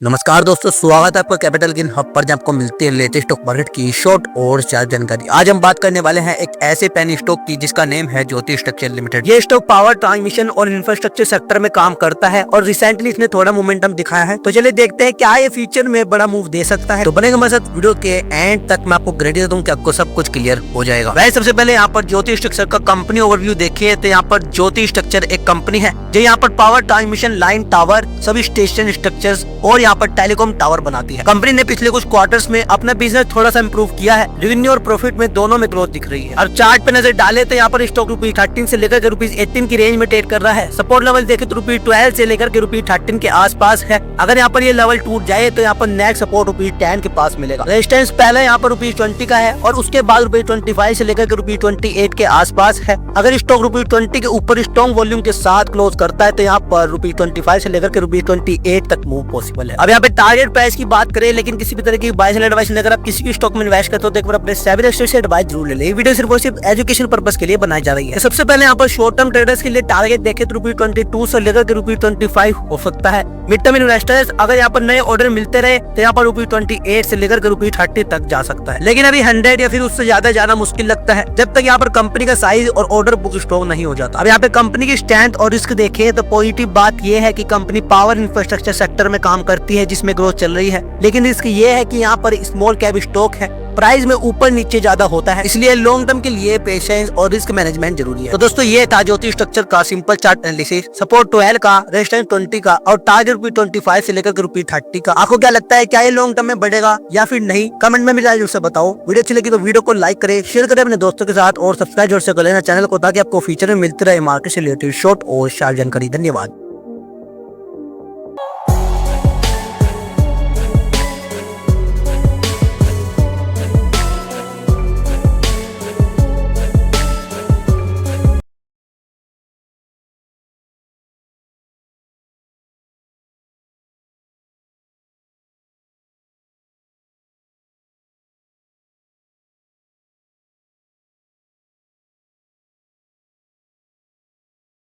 नमस्कार दोस्तों, स्वागत है आपका कैपिटल गेन हब पर, जहां आपको मिलती है लेटेस्ट स्टॉक मार्केट की शॉर्ट और चार्ट जानकारी। आज हम बात करने वाले हैं एक ऐसे पेनी स्टॉक की जिसका नेम है ज्योति स्ट्रक्चर लिमिटेड। ये स्टॉक पावर ट्रांसमिशन और इंफ्रास्ट्रक्चर सेक्टर में काम करता है और रिसेंटली इसने थोड़ा मोमेंटम दिखाया है। तो चलिए देखते हैं क्या ये फ्यूचर में बड़ा मूव दे सकता है। तो बनेगा हमारे साथ वीडियो के एंड तक। मैं आपको गारंटी देता हूं कि आपको सब कुछ क्लियर हो जाएगा। वैसे सबसे पहले यहाँ पर ज्योति स्ट्रक्चर का कंपनी ओवरव्यू देखिए तो यहाँ पर ज्योति स्ट्रक्चर एक कंपनी है जो यहाँ पर पावर ट्रांसमिशन लाइन, टावर, सभी स्टेशन स्ट्रक्चर्स और यहाँ पर टेलीकॉम टावर बनाती है। कंपनी ने पिछले कुछ क्वार्टर्स में अपना बिजनेस थोड़ा सा इंप्रूव किया है। रेवेन्यू और प्रॉफिट में दोनों में ग्रोथ दिख रही है। और चार्ट पे नजर डाले तो यहाँ पर स्टॉक ₹13 से लेकर के ₹18 की रेंज में ट्रेड कर रहा है। सपोर्ट लेवल देखे तो ₹12 से लेकर के ₹13 के आसपास है। अगर यहाँ पर ये लेवल टूट जाए तो यहाँ पर नेक्स्ट सपोर्ट ₹10 के पास मिलेगा। रेजिस्टेंस पहले यहाँ पर ₹20 का है और उसके बाद ₹25 से लेकर के ₹28 के आसपास है। अगर स्टॉक ₹20 के ऊपर स्ट्रॉन्ग वॉल्यूम के साथ क्लोज करता है तो यहाँ पर ₹25 से लेकर के ₹28 तक मूव पॉसिबल है। अब यहाँ पे टारगेट प्राइस की बात करें, लेकिन किसी भी तरह की बाय सेल एडवाइस नहीं। अगर आप किसी भी स्टॉक में इन्वेस्ट करते हो तो एक बार अपने सेबी रजिस्टर्ड से एडवाइस जरूर ले लें। ये वीडियो सिर्फ और सिर्फ एजुकेशन पर्पस के लिए बनाई जा रही है। सबसे पहले यहाँ पर शॉर्ट टर्म ट्रेडर्स के लिए टारगेट देखें तो ₹22 से लेकर के ₹25 हो सकता है। मिड टर्म इन्वेस्टर्स अगर यहाँ पर नए ऑर्डर मिलते रहे तो यहाँ पर ₹28 से लेकर के ₹30 तक जा सकता है। लेकिन अभी 100 या फिर उससे ज्यादा जाना मुश्किल लगता है जब तक यहाँ पर कंपनी का साइज और ऑर्डर बुक स्ट्रॉन्ग नहीं हो जाता। अब यहाँ पे कंपनी की स्ट्रेंथ और रिस्क देखें तो पॉजिटिव बात यह है कि कंपनी पावर इंफ्रास्ट्रक्चर सेक्टर में काम करती है जिसमें ग्रोथ चल रही है। लेकिन रिस्क ये है कि यहाँ पर स्मॉल कैप स्टॉक है, प्राइस में ऊपर नीचे ज्यादा होता है, इसलिए लॉन्ग टर्म के लिए पेशेंस और रिस्क मैनेजमेंट जरूरी है। तो दोस्तों ये था ज्योति स्ट्रक्चर का सिंपल चार्ट एनालिसिस। सपोर्ट 12 का, रेजिस्टेंस 20 का और टारगेट ₹25 से लेकर ₹30 का। आपको क्या लगता है, क्या ये लॉन्ग टर्म में बढ़ेगा या फिर नहीं? कमेंट में मिला जरूर से बताओ। वीडियो अच्छी लगी तो वीडियो को लाइक करें, शेयर करें अपने दोस्तों के साथ और सब्सक्राइब जरूर से कर लेना चैनल को, ताकि आपको फ्यूचर में मिलती रहे मार्केट से रिलेटेड शॉर्ट और शार्ट जानकारी। धन्यवाद।